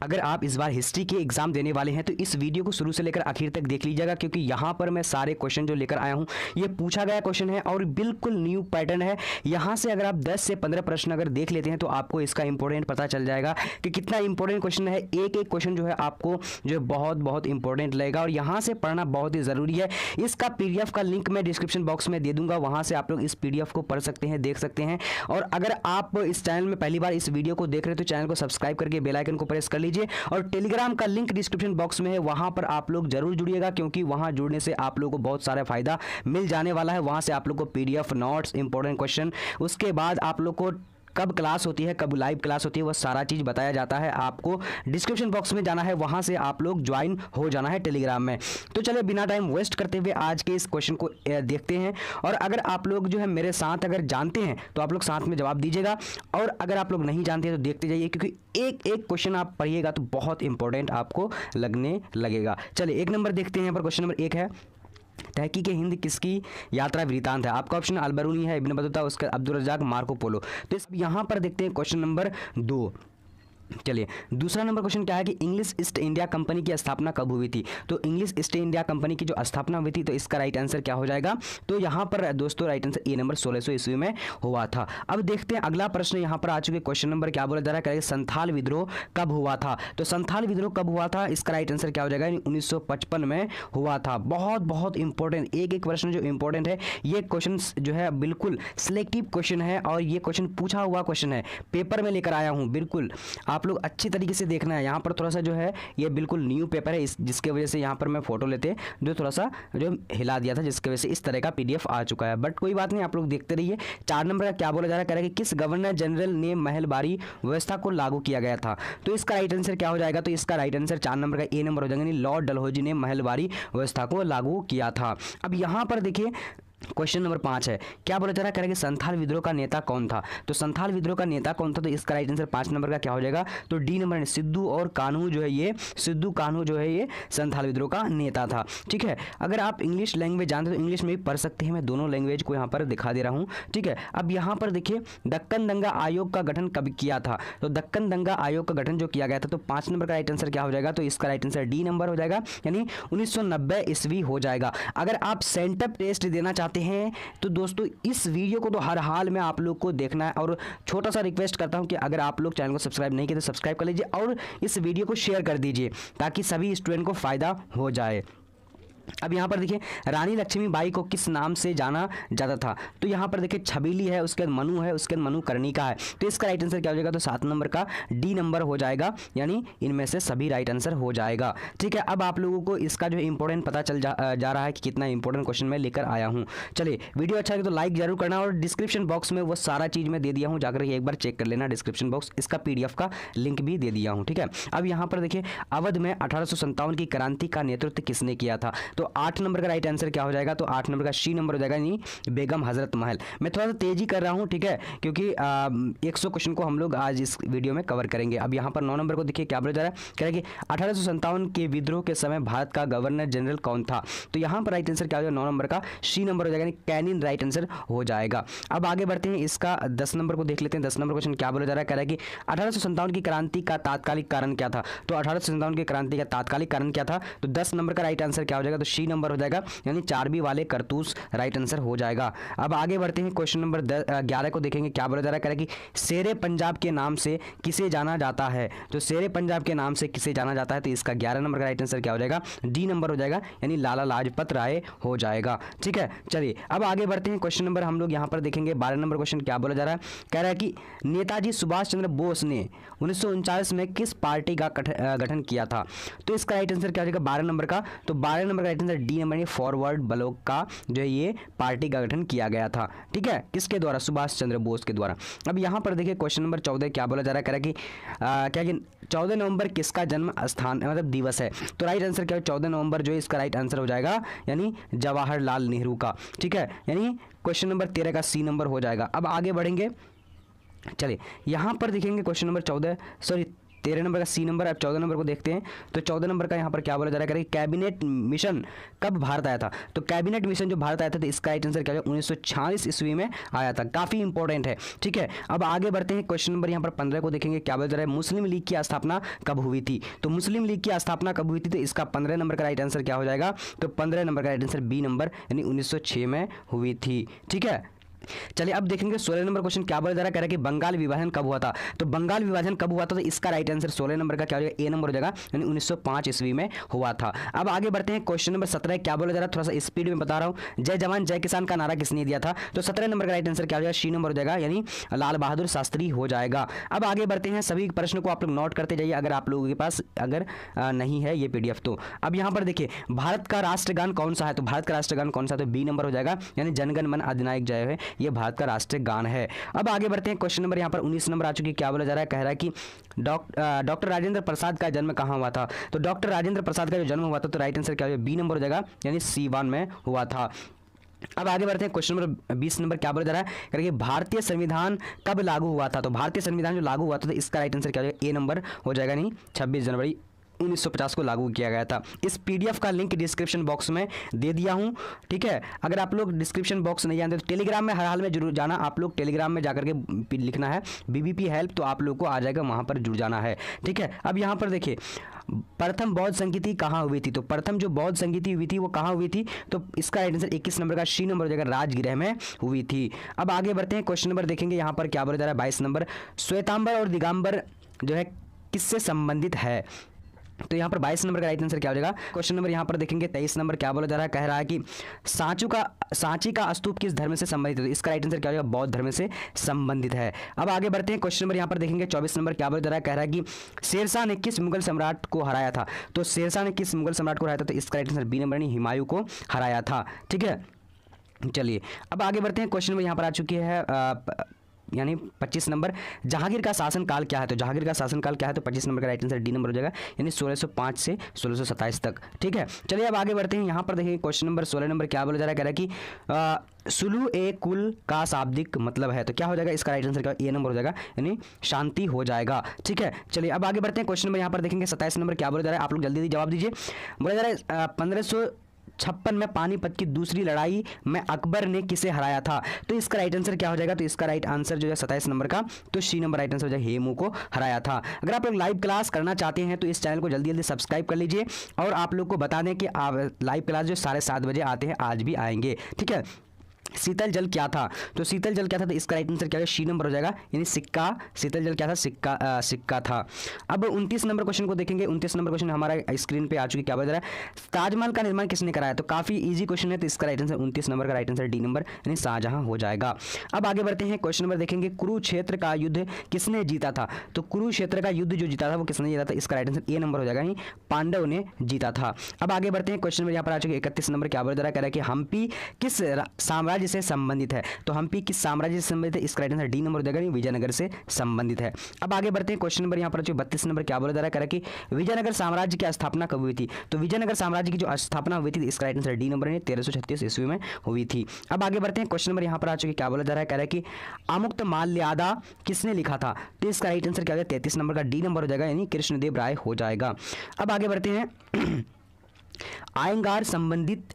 अगर आप इस बार हिस्ट्री के एग्जाम देने वाले हैं तो इस वीडियो को शुरू से लेकर आखिर तक देख लीजिएगा, क्योंकि यहाँ पर मैं सारे क्वेश्चन जो लेकर आया हूँ ये पूछा गया क्वेश्चन है और बिल्कुल न्यू पैटर्न है। यहाँ से अगर आप 10 से 15 प्रश्न अगर देख लेते हैं तो आपको इसका इंपॉर्टेंट पता चल जाएगा कि कितना इंपॉर्टेंट क्वेश्चन है। एक एक क्वेश्चन जो है आपको जो बहुत बहुत इंपॉर्टेंट लगेगा और यहाँ से पढ़ना बहुत ही ज़रूरी है। इसका PDF का लिंक मैं डिस्क्रिप्शन बॉक्स में दे दूंगा, वहाँ से आप लोग इस PDF को पढ़ सकते हैं, देख सकते हैं। और अगर आप इस चैनल में पहली बार इस वीडियो को देख रहे हैं तो चैनल को सब्सक्राइब करके बेल आइकन को प्रेस कर लीजिए और टेलीग्राम का लिंक डिस्क्रिप्शन बॉक्स में है, वहां पर आप लोग जरूर जुड़िएगा, क्योंकि वहां जुड़ने से आप लोगों को बहुत सारा फायदा मिल जाने वाला है। वहां से आप लोग को PDF नोट्स, इंपॉर्टेंट क्वेश्चन, उसके बाद आप लोग को कब क्लास होती है, कब लाइव क्लास होती है, वह सारा चीज़ बताया जाता है। आपको डिस्क्रिप्शन बॉक्स में जाना है, वहां से आप लोग ज्वाइन हो जाना है टेलीग्राम में। तो चलिए बिना टाइम वेस्ट करते हुए आज के इस क्वेश्चन को देखते हैं। और अगर आप लोग जो है मेरे साथ अगर जानते हैं तो आप लोग साथ में जवाब दीजिएगा, और अगर आप लोग नहीं जानते हैं तो देखते जाइए, क्योंकि एक एक क्वेश्चन आप पढ़िएगा तो बहुत इंपॉर्टेंट आपको लगने लगेगा। चलिए एक नंबर देखते हैं। यहाँ पर क्वेश्चन नंबर 1 है, तहकीक हिंद किसकी यात्रा वृतांत है? आपका ऑप्शन अलबरूनी है, इब्न बतूता, उसका अब्दुल रज़ाक, मार्को पोलो। तो इस यहाँ पर देखते हैं क्वेश्चन नंबर 2। चलिए दूसरा नंबर क्वेश्चन क्या है कि इंग्लिश ईस्ट इंडिया कंपनी की स्थापना कब हुई थी? तो इंग्लिश ईस्ट इंडिया कंपनी की जो स्थापना हुई थी, तो इसका राइट आंसर क्या हो जाएगा? तो यहाँ पर दोस्तों राइट आंसर ए नंबर 1600 ईस्वी में हुआ था। अब देखते हैं अगला प्रश्न यहाँ पर आ चुके। क्वेश्चन नंबर क्या बोला जा रहा है, संथाल विद्रोह कब हुआ था? तो संथाल विद्रोह कब हुआ था, इसका राइट आंसर क्या हो जाएगा? 1955 में हुआ था। बहुत बहुत इंपॉर्टेंट, एक एक प्रश्न जो इंपॉर्टेंट है, ये क्वेश्चन जो है बिल्कुल सिलेक्टिव क्वेश्चन है और ये क्वेश्चन पूछा हुआ क्वेश्चन है, पेपर में लेकर आया हूँ। बिल्कुल आप लोग अच्छी तरीके से देखना है। यहाँ पर थोड़ा सा जो है ये बिल्कुल न्यू पेपर है, जिसके वजह से यहाँ पर मैं फोटो लेते जो थोड़ा सा जो हिला दिया था, जिसकी वजह से इस तरह का PDF आ चुका है, बट कोई बात नहीं, आप लोग देखते रहिए। 4 नंबर का क्या बोला जा रहा है, कह रहा है कि किस गवर्नर जनरल ने महलबारी व्यवस्था को लागू किया गया था? तो इसका राइट आंसर क्या हो जाएगा? तो इसका राइट आंसर 4 नंबर का ए नंबर हो जाएगा, लॉर्ड डलहौजी ने महलबारी व्यवस्था को लागू किया था। अब यहाँ पर देखिए क्वेश्चन नंबर 5 है, क्या बोला जा रहा है कि संथाल विद्रोह का नेता कौन था? तो संथाल विद्रोह का नेता कौन था? तो इसका राइट आंसर 5 नंबर का क्या हो जाएगा? तो डी नंबर, सिद्धू और कान्हू जो है ये, सिद्धू कान्हू जो है ये संथाल विद्रोह का नेता था। ठीक है, अगर आप इंग्लिश लैंग्वेज जानते तो इंग्लिश में भी पढ़ सकते हैं, मैं दोनों लैंग्वेज को यहाँ पर दिखा दे रहा हूँ। ठीक है, अब यहाँ पर देखिए दक्कन दंगा आयोग का गठन कब किया था? तो दक्कन दंगा आयोग का गठन जो किया गया था, तो 5 नंबर का राइट आंसर क्या हो जाएगा? तो इसका राइट आंसर डी नंबर हो जाएगा, यानी 1990 ईस्वी हो जाएगा। अगर आप सेंटअप टेस्ट देना चाहते हैं तो दोस्तों इस वीडियो को तो हर हाल में आप लोग को देखना है, और छोटा सा रिक्वेस्ट करता हूं कि अगर आप लोग चैनल को सब्सक्राइब नहीं किए तो सब्सक्राइब कर लीजिए और इस वीडियो को शेयर कर दीजिए, ताकि सभी स्टूडेंट को फायदा हो जाए। अब यहाँ पर देखिए रानी लक्ष्मीबाई को किस नाम से जाना जाता था? तो यहाँ पर देखिए छबीली है, उसके बाद मनु है, उसके बाद मनुकर्णिका है। तो इसका राइट आंसर क्या हो जाएगा? तो 7 नंबर का डी नंबर हो जाएगा, यानी इनमें से सभी राइट आंसर हो जाएगा। ठीक है, अब आप लोगों को इसका जो इंपॉर्टेंट पता चल जा रहा है कि कितना इंपॉर्टेंट क्वेश्चन मैं लेकर आया हूँ। चलिए वीडियो अच्छा लगे तो लाइक जरूर करना, और डिस्क्रिप्शन बॉक्स में वो सारा चीज़ मैं दे दिया हूँ, जाकर एक बार चेक कर लेना डिस्क्रिप्शन बॉक्स, इसका PDF का लिंक भी दे दिया हूँ। ठीक है, अब यहाँ पर देखिए अवध में 1857 की क्रांति का नेतृत्व किसने किया था? तो 8 नंबर का राइट आंसर क्या हो जाएगा? तो 8 नंबर का सी नंबर हो जाएगा, यानी बेगम हजरत महल। मैं थोड़ा सा तेजी कर रहा हूं, ठीक है, क्योंकि 100 क्वेश्चन को हम लोग आज इस वीडियो में कवर करेंगे। अब यहां पर 9 नंबर को देखिए क्या बोला जा रहा है, कह रहा है कि 1857 के विद्रोह के समय भारत का गवर्नर जनरल कौन था? तो यहां पर राइट आंसर क्या हो जाएगा? 9 नंबर का सी नंबर हो जाएगा, यानी कैनिन राइट आंसर हो जाएगा। अब आगे बढ़ते हैं, इसका 10 नंबर को देख लेते हैं। 10 नंबर क्वेश्चन क्या बोला जा रहा है, कह रहा है कि 1857 की क्रांति का तात्कालिक कारण क्या था? तो 1857 की क्रांति का तात्कालिक कारण क्या था? तो 10 नंबर का राइट आंसर क्या हो जाएगा? तो सी नंबर हो जाएगा, यानी चारबी वाले करतूस राइट आंसर हो जाएगा। अब आगे बढ़ते हैं, क्वेश्चन नंबर 11 को देखेंगे। क्या बोला जा रहा है, कह रहा है कि शेरे पंजाब के नाम से किसे जाना जाता है? तो शेरे पंजाब के नाम से किसे जाना जाता है? तो इसका 11 नंबर का राइट आंसर क्या हो जाएगा? डी नंबर हो जाएगा, यानी लाला लाजपत राय हो जाएगा। ठीक है, चलिए अब आगे बढ़ते हैं। क्वेश्चन नंबर हम लोग यहाँ पर देखेंगे 12 नंबर क्वेश्चन क्या बोला जा रहा है, कह रहा है कि नेताजी सुभाष चंद्र बोस ने 1949 में किस पार्टी का गठन किया था? तो इसका राइट आंसर क्या हो जाएगा? 12 नंबर का। तो 12 नंबर का right answer D number, forward block का जो है ये पार्टी का गठन किया गया था। ठीक है, किसके द्वारा? सुभाष चंद्र बोस के द्वारा। अब यहाँ पर देखिए क्वेश्चन नंबर 14 क्या बोला जा रहा है, कह रहा है कि क्या कि 14 नवंबर किसका जन्म स्थान मतलब दिवस है? तो राइट आंसर क्या है? 14 नवंबर जो है इसका राइट आंसर हो जाएगा, यानी जवाहरलाल नेहरू का। ठीक है, यानी क्वेश्चन नंबर 13 का सी नंबर हो जाएगा। अब आगे बढ़ेंगे, चलिए यहाँ पर देखेंगे क्वेश्चन नंबर 14 13 नंबर का सी नंबर। अब 14 नंबर को देखते हैं, तो 14 नंबर का यहाँ पर क्या बोला जा रहा है, कैबिनेट मिशन कब भारत आया था? तो कैबिनेट मिशन जो भारत आया था, तो इसका राइट आंसर क्या है, 1946 ईस्वी में आया था। काफी इंपॉर्टेंट है, ठीक है। अब आगे बढ़ते हैं, क्वेश्चन नंबर यहाँ पर 15 को देखेंगे, क्या बोला जा रहा है, मुस्लिम लीग की स्थापना कब हुई थी? तो मुस्लिम लीग की स्थापना कब हुई थी? तो इसका 15 नंबर का राइट आंसर क्या हो जाएगा, तो 15 नंबर का राइट आंसर बी नंबर, यानी 1906 में हुई थी, ठीक है। चलिए अब देखेंगे 16 नंबर क्वेश्चन क्या बोला जा रहा है, कह रहा है कि बंगाल विभाजन कब हुआ था? तो बंगाल विभाजन कब हुआ था? तो इसका राइट आंसर 16 नंबर का क्या हो जाएगा, ए नंबर हो जाएगा, यानी 1905 ईस्वी में हुआ था। अब आगे बढ़ते हैं, क्वेश्चन नंबर 17 क्या बोला जा रहा है, थोड़ा सा स्पीड में बता रहा हूं। जय जवान जय किसान का नारा किसने दिया था? तो 17 नंबर का राइट आंसर क्या हो जाएगा, सी नंबर हो जाएगा, यानी लाल बहादुर शास्त्री हो जाएगा। अब आगे बढ़ते हैं, सभी प्रश्न को आप लोग नोट करते जाइए अगर आप लोगों के पास अगर नहीं है ये पीडीएफ तो। अब यहाँ पर देखिए, भारत का राष्ट्रगान कौन सा है? तो भारत का राष्ट्रगान कौन सा है? तो बी नंबर हो जाएगा, यानी जनगण मन अधिनायक जय है, ये भारत का राष्ट्र गान है। अब आगे बढ़ते हैं, क्वेश्चन नंबर यहाँ पर 19 नंबर आ चुकी है, क्या बोला जा रहा है, कह रहा है कि डॉक्टर राजेंद्र प्रसाद का जन्म कहाँ हुआ था? तो डॉक्टर राजेंद्र प्रसाद का जो जन्म हुआ था, तो राइट आंसर क्या हो, बी नंबर हो जाएगा, यानी सी1 में हुआ था। अब आगे बढ़ते हैं, क्वेश्चन नंबर 20 नंबर क्या बोला जा रहा है, करिए भारतीय संविधान कब लागू हुआ था? तो भारतीय संविधान जो लागू हुआ था, तो इसका राइट आंसर क्या हो जाएगा, ए नंबर हो जाएगा, नहीं 26 जनवरी 1950 को लागू किया गया था। इस पीडीएफ का लिंक डिस्क्रिप्शन बॉक्स में दे दिया हूं, ठीक है। अगर आप लोग डिस्क्रिप्शन बॉक्स नहीं जानते तो टेलीग्राम में हर हाल में जरूर जाना, आप लोग टेलीग्राम में जाकर के लिखना है बीबीपी हेल्प, तो आप लोग को आ जाएगा, वहां पर जुड़ जाना है, ठीक है। अब यहाँ पर देखिए, प्रथम बौद्ध संगीति कहाँ हुई थी? तो प्रथम जो बौद्ध संगीति हुई थी वो कहाँ हुई थी? तो इसका राइट आंसर 21 नंबर का सी नंबर हो जाएगा, राजगृह में हुई थी। अब आगे बढ़ते हैं, क्वेश्चन नंबर देखेंगे, यहाँ पर क्या बोला जा रहा है, 22 नंबर, श्वेतांबर और दिगंबर जो है किससे संबंधित है? तो यहाँ पर 22 नंबर का राइट आंसर क्या हो जाएगा। क्वेश्चन नंबर यहाँ पर देखेंगे 23 नंबर क्या बोला जा रहा है, कह रहा है कि सांची का स्तूप किस धर्म से संबंधित है? तो इसका राइट आंसर क्या हो जाएगा, बौद्ध धर्म से संबंधित है। अब आगे बढ़ते हैं, क्वेश्चन नंबर यहाँ पर देखेंगे 24 नंबर क्या बोला जा रहा है, कह रहा है कि शेरशाह ने किस मुगल सम्राट को हराया था? तो शेरशाह ने किस मुगल सम्राट को हराया था? तो इसका राइट आंसर बी नंबर, यानी हुमायूं को हराया था, ठीक है। चलिए अब आगे बढ़ते हैं, क्वेश्चन नंबर यहाँ पर आ चुकी है यानी 25 नंबर, जहांगीर का शासनकाल क्या है? तो जहांगीर का शासनकाल क्या है? तो 25 नंबर का राइट आंसर डी नंबर हो जाएगा, यानी 1605 से 1627 तक, ठीक है। चलिए अब आगे बढ़ते हैं, यहाँ पर देखिए क्वेश्चन नंबर 16 नंबर क्या बोला जा रहा है, कह रहा है कि सुलू ए कुल का शाब्दिक मतलब है? तो क्या हो जाएगा, इसका राइट आंसर क्या, ए नंबर हो जाएगा, यानी शांति हो जाएगा, ठीक है। चलिए अब आगे बढ़ते हैं, क्वेश्चन नंबर यहाँ पर देखेंगे 27 नंबर क्या बोला जा रहा है, आप लोग जल्दी जल्दी जवाब दीजिए। बोला जा रहा है 1556 में पानीपत की दूसरी लड़ाई में अकबर ने किसे हराया था? तो इसका राइट आंसर क्या हो जाएगा, तो इसका राइट आंसर जो है 27 नंबर का, तो सी नंबर राइट आंसर हो जाएगा, हेमू को हराया था। अगर आप लोग लाइव क्लास करना चाहते हैं तो इस चैनल को जल्दी जल्दी सब्सक्राइब कर लीजिए, और आप लोग को बता दें कि लाइव क्लास जो 7:30 बजे आते हैं आज भी आएंगे, ठीक है। शीतल जल क्या था? तो शीतल जल क्या था? तो इसका राइट आंसर क्या है, सी नंबर हो जाएगा, यानी सिक्का। शीतल जल क्या था? सिक्का था। अब 29 नंबर क्वेश्चन को देखेंगे। 29 नंबर क्वेश्चन हमारा स्क्रीन पे आ चुकी, क्या बता रहा है, ताजमहल का निर्माण किसने कराया? तो काफी इजी क्वेश्चन है, तो इसका राइट आंसर 29 नंबर का राइट आंसर डी नंबर, यानी शाहजहां हो जाएगा। अब आगे बढ़ते हैं, क्वेश्चन नंबर देखेंगे, कुरुक्षेत्र का युद्ध किसने जीता था? तो कुरुक्षेत्र का युद्ध जो जीता था वो किसने जीता था? इसका राइट आंसर ए नंबर हो जाएगा, यानी पांडव ने जीता था। अब आगे बढ़ते हैं, क्वेश्चन नंबर यहाँ पर आ चुके 31 नंबर, क्या बता रहा है, कह रहा है कि हम्पी किस साम्राज्य से संबंधित है? तो हम्पी किस साम्राज्य से संबंधित है? इसका राइट आंसर डी नंबर हो जाएगा, विजयनगर से संबंधित है। अब आगे बढ़ते हैं, क्वेश्चन नंबर यहाँ पर 32 नंबर क्या बोला जा रहा है, कह रहा है कि विजयनगर साम्राज्य की स्थापना कब हुई थी? तो विजयनगर साम्राज्य की जो स्थापना हुई थी, इसका राइट आंसर डी नंबर है, 1336 ईस्वी में हुई थी। अब आगे बढ़ते हैं, क्वेश्चन नंबर यहाँ पर आ चुके, क्या बोला जा रहा है, कह रहा है कि अमुक्त माल्यादा किसने लिखा था? तो इसका राइट आंसर क्या हो जाएगा, 33 नंबर का डी नंबर हो जाएगा, यानी कृष्णदेव राय हो जाएगा। अब आगे बढ़ते हैं, आयंगार संबंधित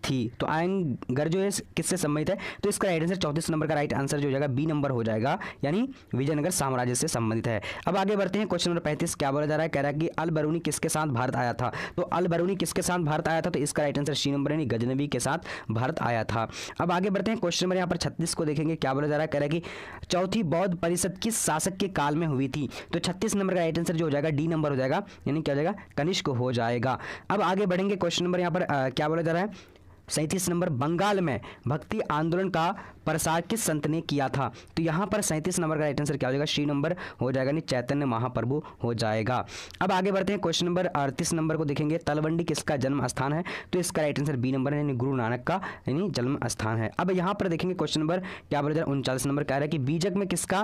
थी, तो आयंगर जो है किससे संबंधित है? तो इसका राइट आंसर 34 नंबर का राइट आंसर जो हो जाएगा, बी नंबर हो जाएगा, यानी विजयनगर साम्राज्य से संबंधित है। अब आगे बढ़ते हैं, क्वेश्चन नंबर 35 क्या बोला जा रहा है, कह रहा है कि अल बरूनी किसके साथ भारत आया था? तो अल बरूनी किसके साथ भारत आया था? तो इसका राइट आंसर सी नंबर, यानी गजनवी के साथ भारत आया था। अब आगे बढ़ते हैं, क्वेश्चन नंबर यहाँ पर 36 को देखेंगे, क्या बोला जा रहा है, कह रहा है कि चौथी बौद्ध परिषद किस शासक के काल में हुई थी? तो 36 नंबर का राइट आंसर जो हो जाएगा, डी नंबर हो जाएगा, यानी क्या हो जाएगा, कनिष्क हो जाएगा। अब आगे बढ़ेंगे, क्वेश्चन नंबर यहाँ पर क्या बोला जा रहा है, 37 नंबर, बंगाल में भक्ति आंदोलन का प्रसार किस संत ने किया था? तो यहाँ पर 37 नंबर का राइट आंसर क्या हो जाएगा, सी नंबर हो जाएगा, यानी चैतन्य महाप्रभु हो जाएगा। अब आगे बढ़ते हैं, क्वेश्चन नंबर 38 नंबर को देखेंगे, तलवंडी किसका जन्म स्थान है? तो इसका राइट आंसर बी नंबर है, यानी गुरु नानक का यानी जन्म स्थान है। अब यहाँ पर देखेंगे, क्वेश्चन नंबर क्या बोला जा रहा है, 39 नंबर कह रहा है कि बीजक में किसका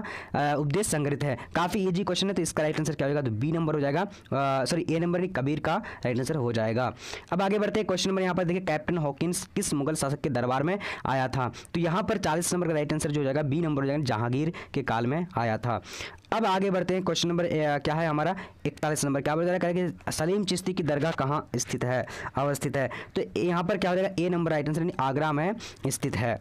उपदेश संग्रहित है? काफी इजी क्वेश्चन है, तो इसका राइट आंसर क्या हो जाएगा, तो बी नंबर हो जाएगा, सॉरी ए नंबर, कबीर का राइट आंसर हो जाएगा। अब आगे बढ़ते हैं, क्वेश्चन नंबर यहाँ पर देखिए, कैप्टन हॉकिंस किस मुगल शासक के दरबार में आया था? तो यहाँ पर 40 नंबर का राइट आंसर जो हो जाएगा बी नंबर हो जाएगा, जहांगीर के काल में आया था। अब आगे बढ़ते हैं, क्वेश्चन नंबर क्या है हमारा 41 नंबर, क्या बोला जा रहा है कि सलीम चिश्ती की दरगाह कहाँ स्थित है, अवस्थित है? तो यहाँ पर क्या हो जाएगा, ए नंबर राइट आंसर, यानी आगरा में स्थित है।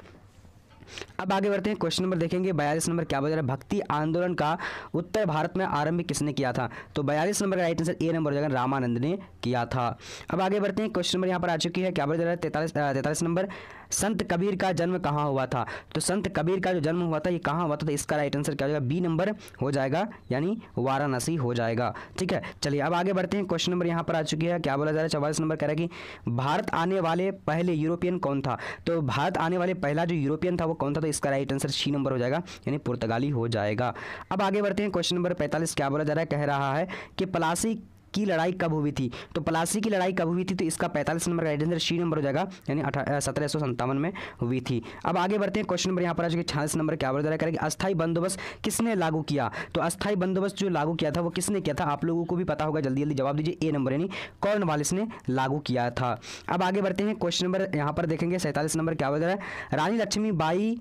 अब आगे बढ़ते हैं, क्वेश्चन नंबर देखेंगे 42 नंबर, क्या बोला जा रहा है भक्ति आंदोलन का उत्तर भारत में आरंभ किसने किया था? तो 42 नंबर का राइट आंसर ए नंबर हो जाएगा, रामानंद ने किया था। अब आगे बढ़ते हैं, क्वेश्चन नंबर यहाँ पर आ चुकी है, क्या बोला जा रहा है 43 नंबर, संत कबीर का जन्म कहाँ हुआ था? तो संत कबीर का जो जन्म हुआ था ये कहाँ हुआ था? तो इसका राइट आंसर क्या हो जाएगा, बी नंबर हो जाएगा, यानी वाराणसी हो जाएगा। ठीक है, चलिए अब आगे बढ़ते हैं, क्वेश्चन नंबर यहाँ पर आ चुकी है, क्या बोला जा रहा है 44 नंबर, कह रहा है कि भारत आने वाले पहले यूरोपियन कौन था? तो भारत आने वाले पहला जो यूरोपियन था वो कौन था? तो इसका राइट आंसर सी नंबर हो जाएगा, यानी पुर्तगाली हो जाएगा। अब आगे बढ़ते हैं, क्वेश्चन नंबर 45, क्या बोला जा रहा है, कह रहा है कि प्लासी की लड़ाई कब हुई थी? तो प्लासी की लड़ाई कब हुई थी? तो इसका 45 नंबर का राइट आंसर सी नंबर हो जाएगा, यानी 1757 में हुई थी। अब आगे बढ़ते हैं, क्वेश्चन नंबर यहाँ पर आ चुके 46 नंबर, क्या बोला जा रहा है कि अस्थाई बंदोबस्त किसने लागू किया? तो अस्थाई बंदोबस्त जो लागू किया था वो किसने किया था? आप लोगों को भी पता होगा, जल्दी जल्दी जवाब दीजिए, ए नंबर, यानी कॉर्नवालिस ने लागू किया था। अब आगे बढ़ते हैं, क्वेश्चन नंबर यहाँ पर देखेंगे 47 नंबर, क्या बोला जा रहा है रानी लक्ष्मीबाई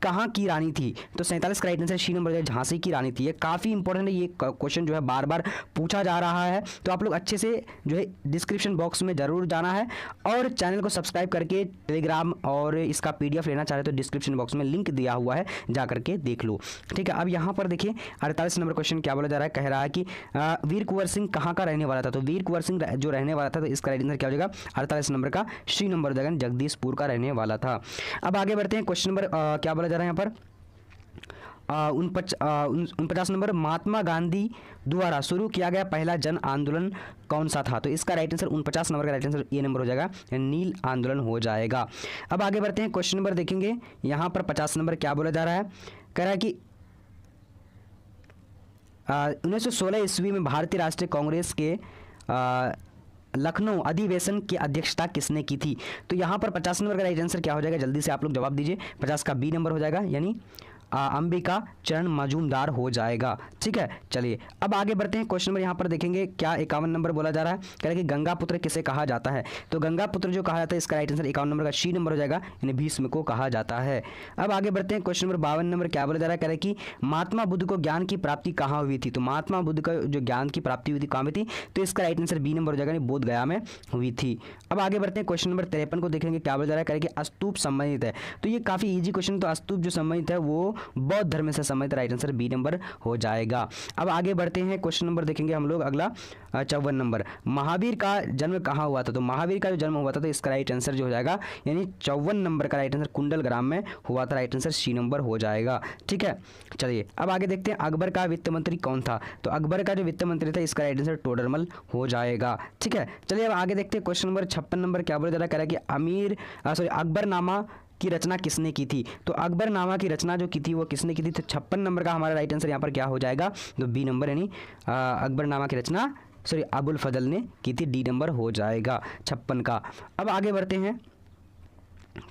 कहाँ की रानी थी? तो 47 का right answer C number, Jhansi की रानी थी। ये काफ़ी इंपॉर्टेंट है, ये क्वेश्चन जो है बार बार पूछा जा रहा है, तो आप लोग अच्छे से जो है डिस्क्रिप्शन बॉक्स में ज़रूर जाना है और चैनल को सब्सक्राइब करके टेलीग्राम और इसका PDF लेना चाहे तो डिस्क्रिप्शन बॉक्स में लिंक दिया हुआ है, जा करके देख लो। ठीक है, अब यहाँ पर देखिए 48 नंबर क्वेश्चन, क्या बोला जा रहा है, कह रहा है कि वीर कुंवर सिंह कहाँ का रहने वाला था? तो वीर कुंवर सिंह जो रहने वाला था, तो इसका राइट आंसर क्या हो जाएगा, 48 नंबर का सी नंबर हो जाएगा, जगदीशपुर का रहने वाला था। अब आगे बढ़ते हैं, क्वेश्चन नंबर क्या बोला जा रहा है यहाँ पर 49 नंबर, महात्मा गांधी द्वारा शुरू किया गया पहला जन आंदोलन कौन सा था? तो इसका राइट आंसर 49 नंबर का राइट आंसर ए नंबर हो जाएगा, नील आंदोलन हो जाएगा। अब आगे बढ़ते हैं, क्वेश्चन नंबर देखेंगे यहाँ पर 50 नंबर, क्या बोला जा रहा है, कह रहा है कि 1916 ईस्वी में भारतीय राष्ट्रीय कांग्रेस के लखनऊ अधिवेशन की अध्यक्षता किसने की थी? तो यहाँ पर 50 नंबर का राइट आंसर क्या हो जाएगा, जल्दी से आप लोग जवाब दीजिए, 50 का बी नंबर हो जाएगा, यानी अंबिका चरण मजूमदार हो जाएगा। ठीक है, चलिए अब आगे बढ़ते हैं, क्वेश्चन नंबर यहाँ पर देखेंगे, क्या 51 नंबर बोला जा रहा है, कह रहा है कि गंगा पुत्र किसे कहा जाता है? तो गंगा पुत्र जो कहा जाता है, इसका राइट आंसर 51 नंबर का सी नंबर हो जाएगा, यानी भीष्म को कहा जाता है। अब आगे बढ़ते हैं, क्वेश्चन नंबर 52 नंबर, क्या बोला जा रहा है, कह रहा है कि महात्मा बुद्ध को ज्ञान की प्राप्ति कहाँ हुई थी? तो महात्मा बुद्ध का जो ज्ञान की प्राप्ति हुई थी कहाँ हुई थी? तो इसका राइट आंसर बी नंबर हो जाएगा, बोध गया में हुई थी। अब आगे बढ़ते हैं, क्वेश्चन नंबर 53 को देखेंगे, क्या बोला जा रहा है, कह रहा है कि स्तूप संबंधित है? तो ये काफी ईजी क्वेश्चन, तो स्तूप जो संबंधित है वो बौद्ध धर्म से संबंधित, राइट आंसर बी नंबर हो जाएगा। अब आगे बढ़ते हैं, क्वेश्चन नंबर देखेंगे हम लोग अगला 54 नंबर, महावीर का जन्म कहाँ हुआ था? तो महावीर का जो जन्म हुआ था, तो इसका राइट आंसर जो हो जाएगा, यानी 54 नंबर का राइट आंसर कुंडल ग्राम में हुआ था, राइट आंसर सी नंबर हो जाएगा। ठीक है, चलिए अब आगे देखते हैं, अकबर का वित्त मंत्री कौन था? तो अकबर का जो वित्त मंत्री था, इसका राइट आंसर टोडरमल हो जाएगा। ठीक है, चलिए अब आगे देखते हैं, क्वेश्चन नंबर 56 नंबर, क्या बोला जा रहा है, कह रहा है कि अकबरनामा की रचना किसने की थी? तो अकबरनामा की रचना जो की थी वो किसने की थी? तो 56 नंबर का हमारा राइट आंसर यहाँ पर क्या हो जाएगा, तो बी नंबर, यानी अकबरनामा की रचना अबुल फजल ने की थी, डी नंबर हो जाएगा 56 का। अब आगे बढ़ते हैं,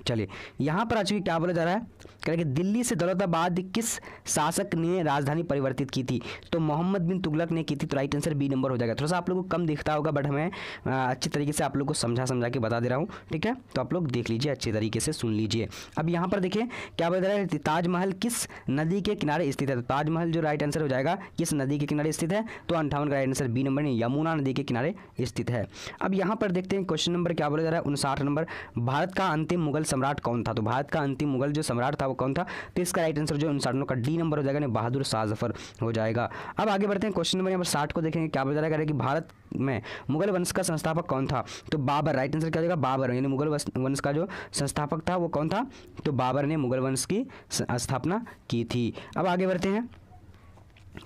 चलिए यहाँ पर आज क्या बोला जा रहा है, कह रहा है कि दिल्ली से दौलताबाद किस शासक ने राजधानी परिवर्तित की थी? तो मोहम्मद बिन तुगलक ने की थी, तो राइट आंसर बी नंबर हो जाएगा। थोड़ा सा आप लोगों को कम दिखता होगा, बट मैं अच्छी तरीके से आप लोग को समझा के बता दे रहा हूँ। ठीक है, तो आप लोग देख लीजिए, अच्छी तरीके से सुन लीजिए। अब यहाँ पर देखिए क्या बोला जा रहा है, ताजमहल किस नदी के किनारे स्थित है? तो ताजमहल जो राइट आंसर हो जाएगा, किस नदी के किनारे स्थित है? तो 58 का right answer B number, Yamuna नदी के किनारे स्थित है। अब यहाँ पर देखते हैं, क्वेश्चन नंबर क्या बोला जा रहा है 59 नंबर, भारत का अंतिम मुगल सम्राट कौन था? तो भारत का अंतिम मुगल जो सम्राट था वो कौन था? तो इसका राइट आंसर जो 59 का डी नंबर हो जाएगा, बहादुर शाह जफर हो जाएगा। अब आगे बढ़ते हैं, क्वेश्चन नंबर यहाँ पर 60 को देखेंगे, क्या बोला जा रहा है कि भारत में मुगल वंश का संस्थापक कौन था? तो बाबर, राइट आंसर क्या हो जाएगा, बाबर, यानी मुगल वंश का जो संस्थापक था वो कौन था? तो बाबर ने मुगल वंश की स्थापना की थी। अब आगे बढ़ते हैं,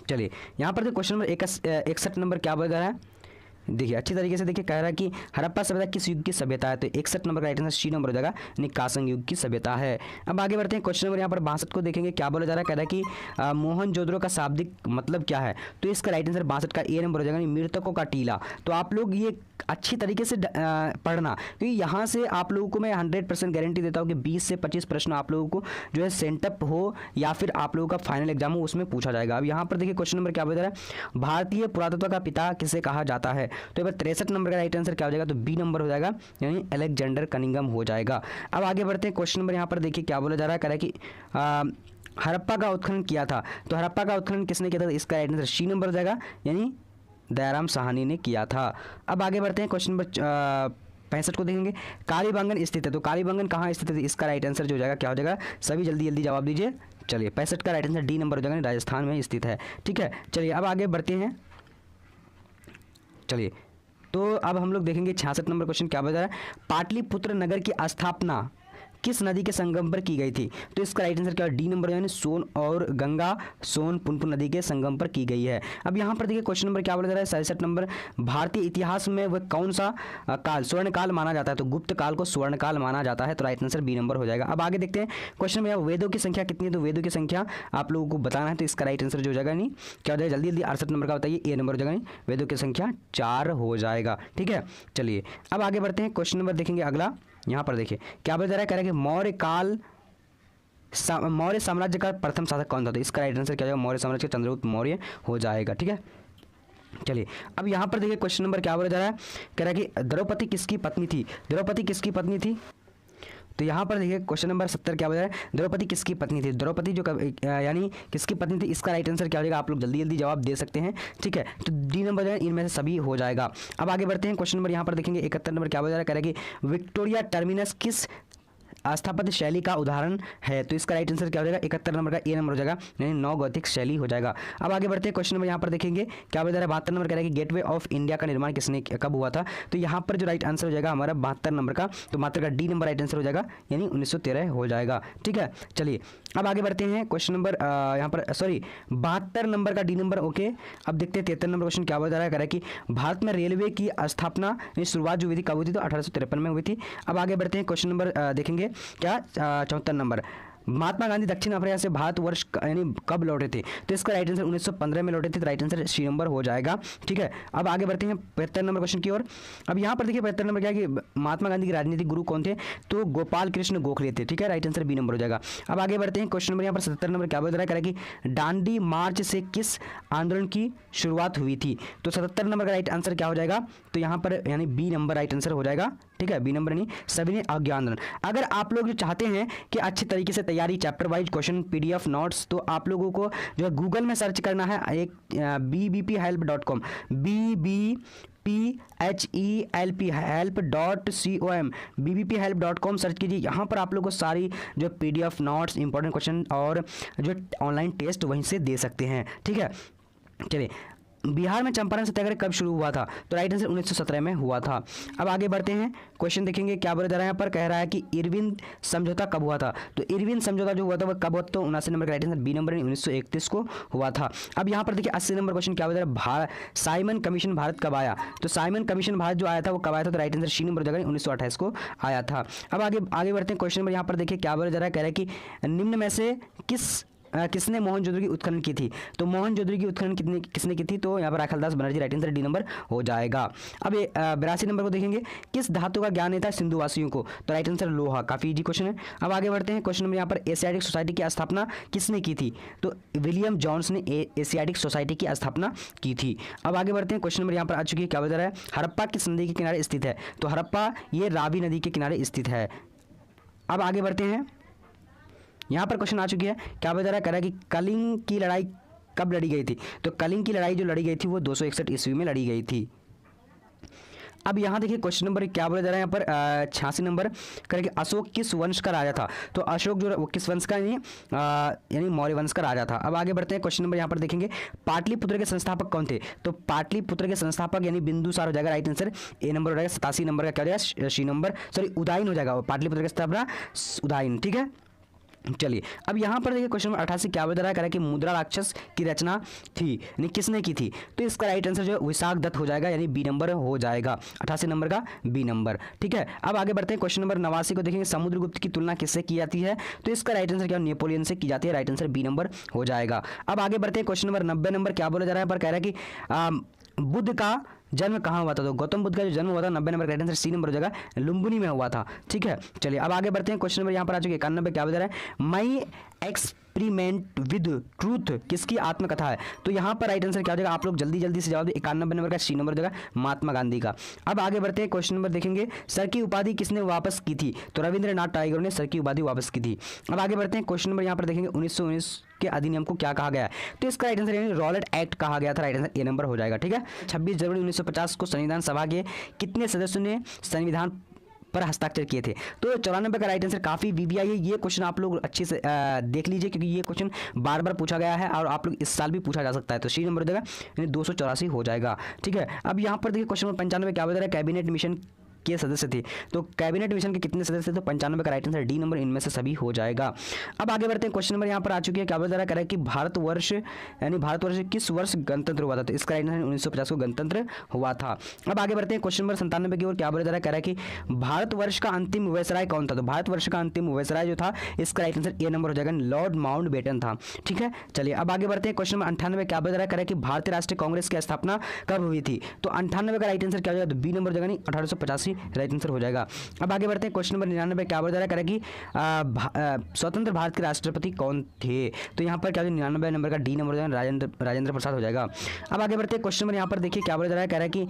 चलिए यहाँ पर क्वेश्चन नंबर 61 नंबर, क्या बोला जा रहा है, देखिए अच्छी तरीके से देखिए, कह रहा है कि हड़प्पा सभ्यता किस युग की सभ्यता है? तो 61 नंबर का राइट आंसर सी नंबर हो जाएगा, यानी कांस्य युग की सभ्यता है। अब आगे बढ़ते हैं, क्वेश्चन नंबर यहाँ पर 62 को देखेंगे, क्या बोला जा रहा है, कह रहा है कि मोहनजोदड़ो का शाब्दिक मतलब क्या है? तो इसका राइट आंसर 62 का ए नंबर हो जाएगा, मृतकों का टीला। तो आप लोग ये अच्छी तरीके से पढ़ना, क्योंकि यहाँ से आप लोगों को मैं 100% गारंटी देता हूँ कि 20 से 25 प्रश्न आप लोगों को जो है सेंटअप हो या फिर आप लोगों का फाइनल एग्जाम हो उसमें पूछा जाएगा। अब यहाँ पर देखिए क्वेश्चन नंबर क्या बोला जा रहा है, भारतीय पुरातत्व का पिता किसे कहा जाता है? तो यहाँ पर 63 नंबर का राइट आंसर क्या हो जाएगा, तो बी नंबर हो जाएगा, यानी अलेक्जेंडर कनिंघम हो जाएगा। अब आगे बढ़ते हैं, क्वेश्चन नंबर यहाँ पर देखिए क्या बोला जा रहा है, कह रहा है कि हड़प्पा का उत्खनन किया था, तो हड़प्पा का उत्खनन किसने किया था, तो इसका राइट आंसर सी नंबर हो जाएगा, यानी दयाराम साहनी ने किया था। अब आगे बढ़ते हैं, क्वेश्चन नंबर 65 को देखेंगे, कालीबंगन स्थित है, तो कालीबंगन कहाँ स्थित है, इसका राइट आंसर जो हो जाएगा क्या हो जाएगा, सभी जल्दी जल्दी जवाब दीजिए। चलिए 65 का राइट आंसर डी नंबर हो जाएगा, राजस्थान में स्थित है। ठीक है, चलिए अब आगे बढ़ते हैं। चलिए तो अब हम लोग देखेंगे 66 नंबर क्वेश्चन क्या बता रहा है, पाटलिपुत्र नगर की स्थापना किस नदी के संगम पर की गई थी, तो इसका राइट आंसर क्या है, डी नंबर, यानी सोन और गंगा सोन पुनपुन नदी के संगम पर की गई है। अब यहाँ पर देखिए क्वेश्चन नंबर क्या बोला जा रहा है, 67 नंबर, भारतीय इतिहास में वह कौन सा काल स्वर्ण काल माना जाता है, तो गुप्त काल को स्वर्ण काल माना जाता है, तो राइट आंसर बी नंबर हो जाएगा। अब आगे देखते हैं क्वेश्चन में, वेदों की संख्या कितनी है, तो वेदों की संख्या आप लोगों को बताना है, तो इसका राइट आंसर जो हो जाएगा, नहीं क्या हो जाएगा, जल्दी जल्दी 68 नंबर का बताइए, ए नंबर हो जाएगा, नहीं वेदों की संख्या 4 हो जाएगा। ठीक है, चलिए अब आगे बढ़ते हैं, क्वेश्चन नंबर देखेंगे अगला, यहाँ पर देखिए क्या बता रहा है, कह रहा है कि मौर्य साम्राज्य का प्रथम शासक कौन था, तो इसका राइट आंसर क्या हो जाएगा, मौर्य साम्राज्य का चंद्रगुप्त मौर्य हो जाएगा। ठीक है, चलिए अब यहाँ पर देखिए क्वेश्चन नंबर क्या बोला जा रहा है, कह रहा है कि द्रौपदी किसकी पत्नी थी, द्रौपदी किसकी पत्नी थी, तो यहाँ पर देखिए क्वेश्चन नंबर 70 क्या बता रहा है, द्रौपदी किसकी पत्नी थी, द्रौपदी जो यानी किसकी पत्नी थी, इसका राइट आंसर क्या हो जाएगा, आप लोग जल्दी जल्दी जवाब दे सकते हैं। ठीक है, तो डी नंबर जो है इनमें से सभी हो जाएगा। अब आगे बढ़ते हैं, क्वेश्चन नंबर यहाँ पर देखेंगे 71 नंबर क्या बता रहा है, कह रहा है कि विक्टोरिया टर्मिनस किस स्थापत्य शैली का उदाहरण है, तो इसका राइट आंसर क्या हो जाएगा, 71 नंबर का ए नंबर हो जाएगा, यानी नौ गौथिक शैली हो जाएगा। अब आगे बढ़ते हैं, क्वेश्चन नंबर यहाँ पर देखेंगे क्या बता रहा है, 72 नंबर कह रहा है कि गेटवे ऑफ इंडिया का निर्माण किसने कब हुआ था, तो यहाँ पर जो राइट आंसर हो जाएगा हमारा 72 नंबर का, तो मात्र का डी नंबर राइट आंसर हो जाएगा, यानी 1913 हो जाएगा। ठीक है, चलिए अब आगे बढ़ते हैं, क्वेश्चन नंबर यहाँ पर 72 नंबर का डी नंबर। ओके, अब देखते हैं 73 नंबर क्वेश्चन क्या बता रहा है, कह रहा है कि भारत में रेलवे की स्थापना शुरुआत जो हुई थी कब हुई थी, तो 1853 में हुई थी। अब आगे बढ़ते हैं, क्वेश्चन नंबर देखेंगे क्या 74 नंबर, महात्मा गांधी दक्षिण अफ्रीका से भारतवर्ष यानी कब लौटे थे, तो इसका राइट आंसर 1915 में लौटे थे, तो राइट आंसर सी नंबर हो जाएगा। ठीक है, अब आगे बढ़ते हैं 75 नंबर क्वेश्चन की ओर। अब यहाँ पर देखिए 75 नंबर क्या है कि महात्मा गांधी के राजनीतिक गुरु कौन थे, तो गोपाल कृष्ण गोखले थे। ठीक है, राइट आंसर बी नंबर हो जाएगा। अब आगे बढ़ते हैं, क्वेश्चन नंबर यहाँ पर 77 नंबर क्या बता रहा है, कि दांडी मार्च से किस आंदोलन की शुरुआत हुई थी, तो 77 नंबर का राइट आंसर क्या हो जाएगा, तो यहाँ पर यानी बी नंबर राइट आंसर हो जाएगा। ठीक है, बी नंबर नहीं, सविनय अवज्ञा आंदोलन। अगर आप लोग जो चाहते हैं कि अच्छे तरीके से तैयारी chapter wise question PDF notes, तो आप लोगों को जो है गूगल में सर्च करना है एक bbphelp.com BBPHELP.com bbphelp.com सर्च कीजिए। यहाँ पर आप लोग को सारी जो पीडीएफ नोट्स, इंपॉर्टेंट क्वेश्चन और जो ऑनलाइन टेस्ट वहीं से दे सकते हैं। ठीक है, चलिए बिहार में चंपारण सत्याग्रह कब शुरू हुआ था, तो राइट आंसर 1917 में हुआ था। अब आगे बढ़ते हैं, क्वेश्चन देखेंगे क्या बोला जा रहा है यहाँ पर, कह रहा है कि इरविन समझौता कब हुआ था, तो इरविन समझौता जो हुआ था वह कब हुआ, तो 79 नंबर का राइट आंसर बी नंबर 1931 को हुआ था। अब यहाँ पर देखिए 80 नंबर क्वेश्चन क्या बोला जा रहा है, साइमन कमीशन भारत कब आया, तो साइमन कमीशन भारत जो आया था वो कब आया था, तो राइट आंसर सी नंबर जगह 1928 को आया था। अब आगे बढ़ते हैं, क्वेश्चन नंबर यहाँ पर देखिए क्या बोला जा रहा है, कह रहा है कि निम्न में से किसने मोहनजोदड़ो की उत्खनन की थी, तो मोहनजोदड़ो की उत्खनन किसने की थी, तो यहाँ पर Rakhaldas Banerjee, right answer D number हो जाएगा। अब 82 नंबर को देखेंगे, किस धातु का ज्ञान नहीं था सिंधुवासियों को, तो राइट आंसर लोहा, काफी इजी क्वेश्चन है। अब आगे बढ़ते हैं, क्वेश्चन नंबर यहाँ पर एशियाटिक सोसाइटी की स्थापना किसने की थी, तो विलियम जॉन्स ने एशियाटिक सोसाइटी की स्थापना की थी। अब आगे बढ़ते हैं, क्वेश्चन नंबर यहाँ पर आ चुकी है, क्या बता रहा है, हड़प्पा किस नदी के किनारे स्थित है, तो हड़प्पा ये रावी नदी के किनारे स्थित है। अब आगे बढ़ते हैं, यहाँ पर क्वेश्चन आ चुकी है, क्या बता रहा है, कह रहा है कि कलिंग की लड़ाई कब लड़ी गई थी, तो कलिंग की लड़ाई जो लड़ी गई थी वो 261 ईस्वी में लड़ी गई थी। अब यहाँ देखिए क्वेश्चन नंबर क्या बोला जा रहा है यहाँ पर 86 नंबर, करें कि अशोक किस वंश का राजा था, तो अशोक जो वो किस वंश का यानी मौर्य वंश का राजा था। अब आगे बढ़ते हैं, क्वेश्चन नंबर यहाँ पर देखेंगे, पाटलिपुत्र के संस्थापक कौन थे, तो पाटलिपुत्र के संस्थापक यानी बिंदुसार हो जाएगा, राइट आंसर ए नंबर हो जाएगा। 87 नंबर का क्या हो जाएगा, सी नंबर, उदयन हो जाएगा, पाटलिपुत्र की स्थापना उदयन। ठीक है, चलिए अब यहाँ पर देखिए क्वेश्चन नंबर 88 क्या बता रहा है, कह रहा है कि मुद्रा राक्षस की रचना थी यानी किसने की थी, तो इसका राइट आंसर जो है विशाख दत्त हो जाएगा, यानी बी नंबर हो जाएगा, 88 नंबर का बी नंबर। ठीक है, अब आगे बढ़ते हैं, क्वेश्चन नंबर 89 को देखेंगे, समुद्रगुप्त की तुलना किससे की जाती है, तो इसका राइट आंसर क्या नेपोलियन से की जाती है, राइट आंसर बी नंबर हो जाएगा। अब आगे बढ़ते हैं, क्वेश्चन नंबर 90 नंबर क्या बोला जा रहा है, पर कह रहा है कि बुद्ध का जन्म कहाँ हुआ था, तो गौतम बुद्ध का जो जन्म हुआ था 90 नंबर का राइट आंसर सी नंबर हो जाएगा, लुम्बिनी में हुआ था। ठीक है, चलिए अब आगे बढ़ते हैं, क्वेश्चन नंबर यहाँ पर आ चुके 91 क्या बता रहा है, मई एक्सपेरिमेंट विद ट्रूथ किसकी आत्मकथा है? तो यहाँ पर राइट आंसर क्या हो जाएगा? आप लोग जल्दी जल्दी से जवाब दें। 91 नंबर का सी नंबर हो जाएगा महात्मा गांधी का। अब आगे बढ़ते हैं, क्वेश्चन नंबर देखेंगे, सर की उपाधि किसने वापस की थी? तो रविंद्रनाथ टैगोर ने सर की उपाधि वापस की थी। अब आगे बढ़ते हैं, क्वेश्चन नंबर यहाँ पर देखेंगे, 1919 के अधिनियम को क्या कहा गया है? तो इसका राइट आंसर यानी रॉलेट एक्ट कहा गया था। राइट आंसर ए नंबर हो जाएगा। ठीक है, 26 जनवरी 1950 को संविधान सभा के कितने सदस्यों ने संविधान पर हस्ताक्षर किए थे? तो 94 का राइट आंसर। काफी वीवीआई है ये क्वेश्चन, आप लोग अच्छे से देख लीजिए क्योंकि ये क्वेश्चन बार बार पूछा गया है और आप लोग इस साल भी पूछा जा सकता है। तो सी नंबर हो जाएगा यानी 284 हो जाएगा। ठीक है, अब यहाँ पर देखिए क्वेश्चन नंबर 95 क्या बता रहा है? कैबिनेट मिशन के सदस्य थे। तो कैबिनेट मिशन के कितने सदस्य थे? तो 95 का राइट आंसर डी नंबर इनमें से सभी हो जाएगा। अब आगे बढ़ते हैं, क्वेश्चन नंबर यहाँ पर आ चुकी है, क्या बता रहा है कि भारतवर्ष यानी भारतवर्ष किस वर्ष गणतंत्र हुआ था? तो इसका राइट आंसर 1950 को गणतंत्र हुआ था। अब आगे बढ़ते हैं, क्वेश्चन नंबर 97 की ओर, क्या बता रहा है कि भारतवर्ष का अंतिम वायसराय कौन था? तो भारतवर्ष का अंतिम वायसराय जो था, इसका राइट आंसर ए नंबर हो जाएगा, लॉर्ड माउंटबेटन था। ठीक है, चलिए अब आगे बढ़ते हैं, क्वेश्चन नंबर 98 क्या बता रहा है कि भारतीय राष्ट्रीय कांग्रेस की स्थापना कब हुई थी? तो 98 का राइट आंसर क्या हो जाएगा? तो बी नंबर हो जाएगा, 1885 राइट आंसर हो जाएगा। अब आगे बढ़ते हैं, क्वेश्चन नंबर 99 क्या बता रहा है कि स्वतंत्र भारत के राष्ट्रपति कौन थे? तो यहाँ पर क्या 99 नंबर का डी नंबर हो जाएगा, राजेंद्र प्रसाद हो जाएगा। अब आगे बढ़ते हैं, क्वेश्चन नंबर यहाँ पर देखिए क्या बता रहा है कि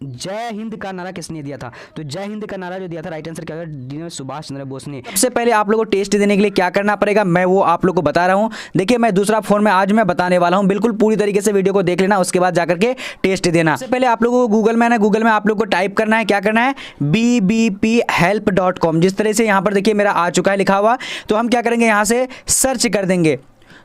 जय हिंद का नारा किसने दिया था? तो जय हिंद का नारा जो दिया था, राइट आंसर क्या होगा? सुभाष चंद्र बोस ने। सबसे पहले आप लोगों को टेस्ट देने के लिए क्या करना पड़ेगा, मैं वो आप लोगों को बता रहा हूं। देखिए, मैं दूसरा फोन में आज मैं बताने वाला हूं, बिल्कुल पूरी तरीके से वीडियो को देख लेना, उसके बाद जाकर के टेस्ट देना। सबसे पहले आप लोगों को गूगल में आप लोगों को टाइप करना है, क्या करना है? bbphelp.com। जिस तरह से यहाँ पर देखिए मेरा आ चुका है लिखा हुआ, तो हम क्या करेंगे, यहाँ से सर्च कर देंगे।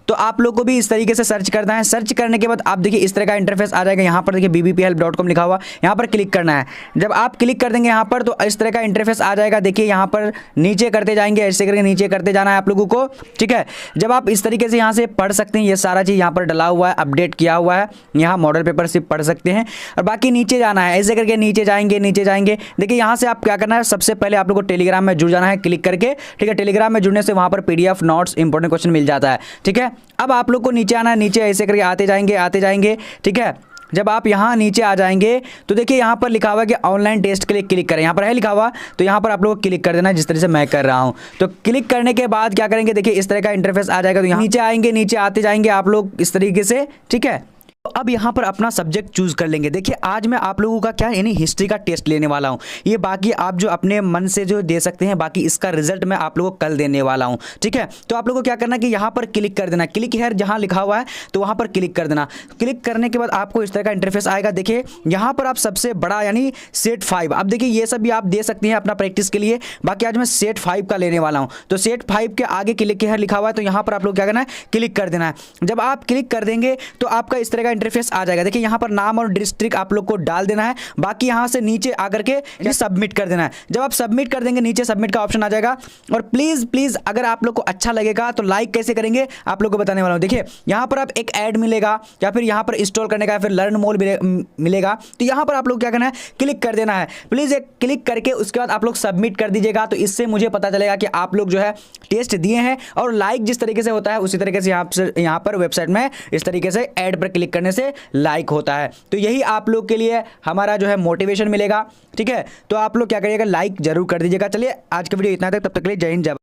तो आप लोग को भी इस तरीके से सर्च करना है। सर्च करने के बाद आप देखिए इस तरह का इंटरफेस आ जाएगा। यहाँ पर देखिए bbphelp.com लिखा हुआ, यहाँ पर क्लिक करना है। जब आप क्लिक कर देंगे यहाँ पर, तो इस तरह का इंटरफेस आ जाएगा। देखिए यहाँ पर नीचे करते जाएंगे, ऐसे करके नीचे करते जाना है आप लोगों को। ठीक है, जब आप इस तरीके से यहाँ से पढ़ सकते हैं, ये सारा चीज़ यहाँ पर डला हुआ है, अपडेट किया हुआ है। यहाँ मॉडल पेपर सिर्फ पढ़ सकते हैं और बाकी नीचे जाना है, ऐसे करके नीचे जाएंगे, नीचे जाएंगे। देखिए यहाँ से आप क्या करना है, सबसे पहले आप लोग को टेलीग्राम में जुड़ जाना है क्लिक करके। ठीक है, टेलीग्राम में जुड़ने से वहाँ पर PDF नोट्स इंपॉर्टेंट क्वेश्चन मिल जाता है। ठीक है, अब आप लोग को नीचे आना है, नीचे ऐसे करके आते जाएंगे, आते जाएंगे। ठीक है, जब आप यहाँ नीचे आ जाएंगे तो देखिए यहाँ पर लिखा हुआ है कि ऑनलाइन टेस्ट के लिए क्लिक करें। यहाँ पर है लिखा हुआ, तो यहाँ पर आप लोग को क्लिक कर देना है, जिस तरह से मैं कर रहा हूँ। तो क्लिक करने के बाद क्या करेंगे, देखिए इस तरह का इंटरफेस आ जाएगा। तो यहाँ नीचे आएंगे, नीचे आते जाएंगे आप लोग इस तरीके से। ठीक है, तो अब यहाँ पर अपना सब्जेक्ट चूज कर लेंगे। देखिए आज मैं आप लोगों का क्या यानी हिस्ट्री का टेस्ट लेने वाला हूँ। ये बाकी आप जो अपने मन से जो दे सकते हैं, बाकी इसका रिजल्ट मैं आप लोगों को कल देने वाला हूँ। ठीक है, तो आप लोगों को क्या करना है कि यहाँ पर क्लिक कर देना, क्लिक हेयर जहाँ लिखा हुआ है तो वहाँ पर क्लिक कर देना। क्लिक करने के बाद आपको इस तरह का इंटरफेस आएगा। देखिए यहाँ पर आप सबसे बड़ा यानी सेट 5, अब देखिए ये सब भी आप दे सकते हैं अपना प्रैक्टिस के लिए। बाकी आज मैं सेट 5 का लेने वाला हूँ। तो सेट 5 के आगे क्लिक हेयर लिखा हुआ है, तो यहाँ पर आप लोग क्या करना है, क्लिक कर देना है। जब आप क्लिक कर देंगे तो आपका इस तरह का इंटरफेस आ जाएगा। देखिए यहाँ पर नाम और डिस्ट्रिक्ट आप लोग को डाल देना है। बाकी यहाँ से नीचे आकर के ये सबमिट कर देना है। जब आप सबमिट कर देंगे, नीचे सबमिट का ऑप्शन आ जाएगा। और प्लीज प्लीज अगर आप लोग को अच्छा लगेगा तो लाइक कैसे करेंगे आप लोग को बताने वाला हूँ। देखिए यहाँ पर आप एक ऐड मिलेगा या फिर यहाँ पर इंस्टॉल करने का, फिर लर्न मोर मिलेगा। तो यहाँ पर आप लोग क्या करना है, क्लिक कर देना है। प्लीज एक क्लिक करके उसके बाद आप लोग सबमिट कर दीजिएगा। तो इससे मुझे पता चलेगा कि आप लोग जो है टेस्ट दिए हैं। और लाइक जिस तरीके से होता है उसी तरीके से यहाँ पर वेबसाइट में इस तरीके से ऐड पर क्लिक करने से लाइक होता है। तो यही आप लोग के लिए हमारा जो है मोटिवेशन मिलेगा। ठीक है, तो आप लोग क्या करिएगा, लाइक जरूर कर दीजिएगा। चलिए आज का वीडियो इतना तक, तब तक के लिए जय हिंद जय भारत।